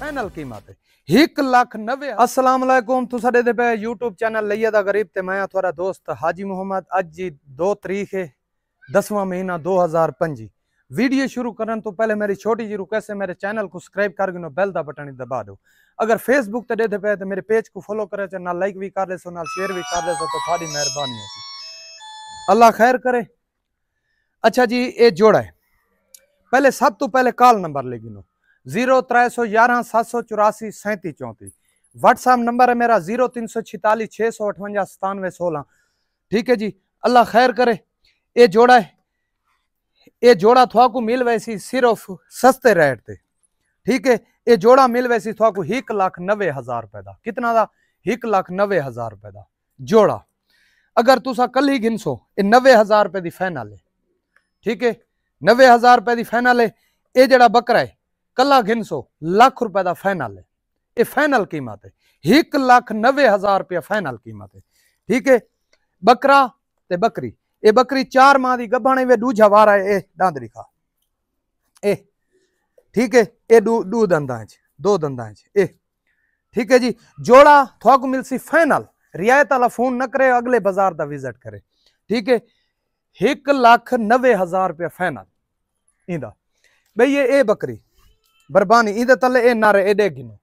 Final कीमत है 1,90,000। अस्सलाम वालेकुम, तुसा दे पे यूट्यूब चैनल लइया दा गरीब ते मैं थोड़ा दोस्त हाजी मोहम्मद। अज जी 2 तारीख है 10वां महीना 2025। वीडियो शुरू करने तो पहले मेरी छोटी जी रिक्वेस्ट है, मेरे चैनल को सब्सक्राइब कर गिनो, बेल दा बटन दबा दो। अगर फेसबुक ते देते पे तो मेरे पेज को फॉलो करे, ना लाइक भी कर ले सो, ना शेयर भी कर ले सो, तो थोड़ी मेहरबानी होगी, अल्लाह खैर करे। अच्छा जी, ये जोड़ा है। पहले सब तो पहले कॉल नंबर ले गिनो 0311 784 3734। व्हाट्सएप नंबर है मेरा 0346 658 9716। ठीक है जी, अल्लाह खैर करे। ये जोड़ा है, ये जोड़ा थोड़ा को मिल वैसी सिर्फ सस्ते रेट थे। ठीक है, ये जोड़ा मिल वैसी थोड़ा को 1,90,000 रुपए का। कितना था? 1,90,000 रुपए का जोड़ा। अगर तुसा कल ही गिनसो, ये 90,000 रुपए की फाइनल है। ठीक है, 90,000 रुपए की फाइनल है। ये जड़ा बकरा है कला गिनसो लाख रुपए का फाइनल है। ये फाइनल कीमत है 1,90,000 रुपया फाइनल कीमत है। ठीक है, बकरा ते बकरी, ये बकरी 4 माह की गभाने वे दूजा वार है। ए डांदरी खा ए, ठीक है, ये दो दंदा दो दंदा ए। ठीक है जी, जोड़ा थोड़ा को मिलसी फाइनल। रियायत वाला फोन न करे, अगले बाजार का विजिट करे। ठीक है, 1,90,000 रुपया फाइनल इंदा भाई। ये ए बकरी बरबानी इंदे तले ए नारे एडे गिनो।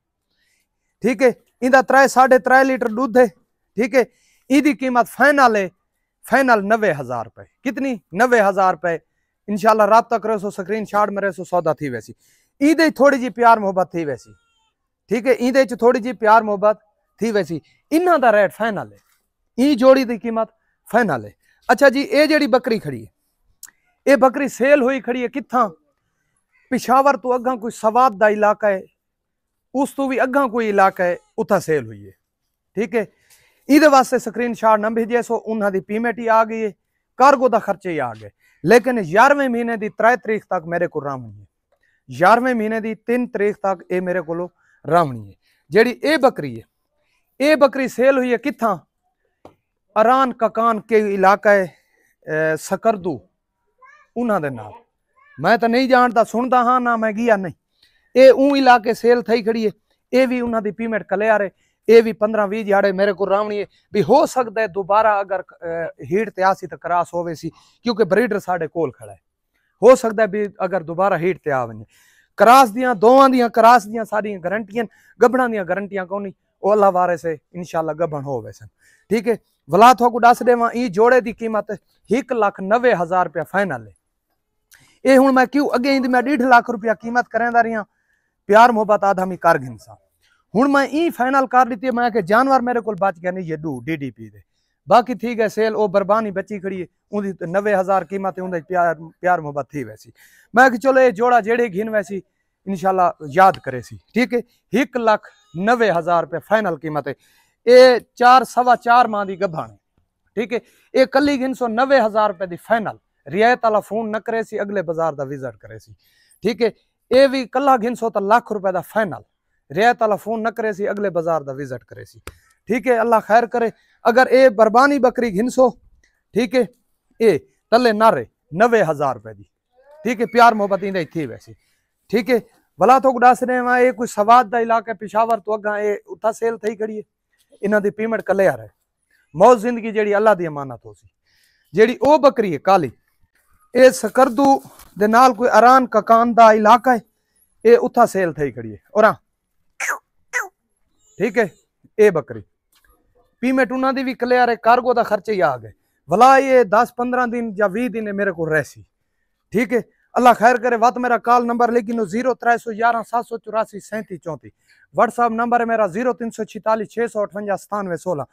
ठीक है, इंदा 3 साढ़े 3 लीटर दूध है। ठीक है, इंदी कीमत फाइनल है, फाइनल 90,000 रुपए। कितनी? 90,000 रुपए। इंशाल्लाह रात तक रहो, स्क्रीन शॉट में रहो, सौदा थी वैसी। ईदे थोड़ी जी प्यार मोहब्बत थी वैसी। ठीक है, ईदे थोड़ी जी प्यार मोहब्बत थी वैसी। इन्हां दा रेट फाइनल है, ई जोड़ी की कीमत फाइनल है। अच्छा जी, ये जेड़ी बकरी खड़ी है, ये बकरी सेल हुई खड़ी है कित्थां? पिशावर तो अगा कोई सवाद का इलाका है, उस तो भी अगा कोई इलाका है, उथा सेल हुई है। ठीक है, इहदे वास्ते स्क्रीन शॉट न भेजे सो, उन्हां दी पेमेंट ही आ गई है, कार्गो का खर्चे ही आ गए। लेकिन 11वें महीने की 3 तारीख तक मेरे को रामनी है। 11वें महीने की 3 तारीख तक ये मेरे को रामनी है। जेड़ी ए बकरी है, ये बकरी सेल हुई है कित्थां? अरान ककान के इलाका है सकरदू, उन्हां दे नाल। मैं तो नहीं जानता, सुनता हाँ ना, मैं गया नहीं। ये ऊ इलाके सेल थी खड़ी है। ये भी उन्हां दी पेमेंट कलियार है। ये भी 15-20 दिहाड़े मेरे को रावणी है। भी हो सकता है दोबारा अगर हीट ते आसी तो क्रॉस होवे सी, क्योंकि ब्रीडर साढ़े कोल खड़ा है। हो सकता है भी अगर दोबारा हीट ते आ वने। क्रॉस दियां दोवां दियां क्रॉस दियां सारियां गारंटियां, गबड़ा दियां गारंटियां कोनी। ओ अल्लाह वारे से इंशाल्लाह गबन हो वैसे। ठीक है, वला थोड़ा को दस देवां, ई जोड़े की कीमत 1,90,000 रुपया फाइनल है। ये हूँ मैं क्यों अगे इंदी मैं 1.5 लाख रुपया कीमत करेंदा रही, प्यार मोहब्बत आधा मी कर गिनसा। हूँ मैं ई फाइनल कर दी है, मैं कि जानवर मेरे को बच गया नहीं, ये DDP दे। बाकी ठीक है, सेल वो बरबानी बची खड़ी है, उनकी 90,000 कीमत है, उनकी प्यार मोहब्बत थी वैसी। मैं कि चलो ये जोड़ा जेड़े घिन वैसी इंशाल्लाह याद करे सी। ठीक है, 1,90,000 रुपये फाइनल कीमत है। ये 4 सवा 4 माह की गभान है। ठीक है, ये कली गिन सो 90,000 रुपये की फाइनल। रियायत वाला फोन न करे सी, अगले बाजार का विजिट करे सी। ठीक है, ये भी कला गिनसो तो लाख रुपए का फाइनल। रियायत वाला फोन न करे सी, अगले बाजार का विजिट करे सी। ठीक है, अल्लाह खैर करे। अगर ये बरबानी बकरी गिनसो, ठीक है, ये तले नारे 90,000 रुपए की। ठीक है, प्यार मोहब्बत इंदे थी वैसी। ठीक है, भला तो दस रहे वहां, ये कोई सवाद का इलाका पिशावर तो अगा ये उथा सेल थी खड़ी है। इन्हां दी पेमेंट कलियार है। मौज जिंदगी जेड़ी अल्लाह दी अमानत हो सी। जेड़ी ओ बकरी है काली, ये सकरदू दे नाल कोई अरान ककान दा इलाका है, ये उथा सेल थी खड़ी है। और ठीक है, ये बकरी पेमेंट उन्हां दी भी क्लियर है, कार्गो का खर्चे ही आ गए। भला ये 10-15 दिन या 20 दिन मेरे को रहसी। ठीक है, अल्लाह खैर करे। वत मेरा कॉल नंबर लेकिन 0311 784 3734। व्हाट्सएप नंबर है मेरा 0346 658 9716।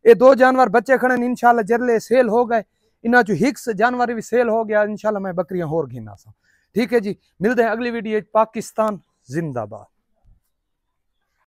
ये 2 जानवर बच्चे खड़े इंशाल्लाह जरले सेल हो गए। इन्हों चो हिक्स जानवर भी सेल हो गया, इंशाल्लाह मैं बकरियां होर गिना सा। ठीक है जी, मिलते हैं अगली वीडियो। पाकिस्तान जिंदाबाद।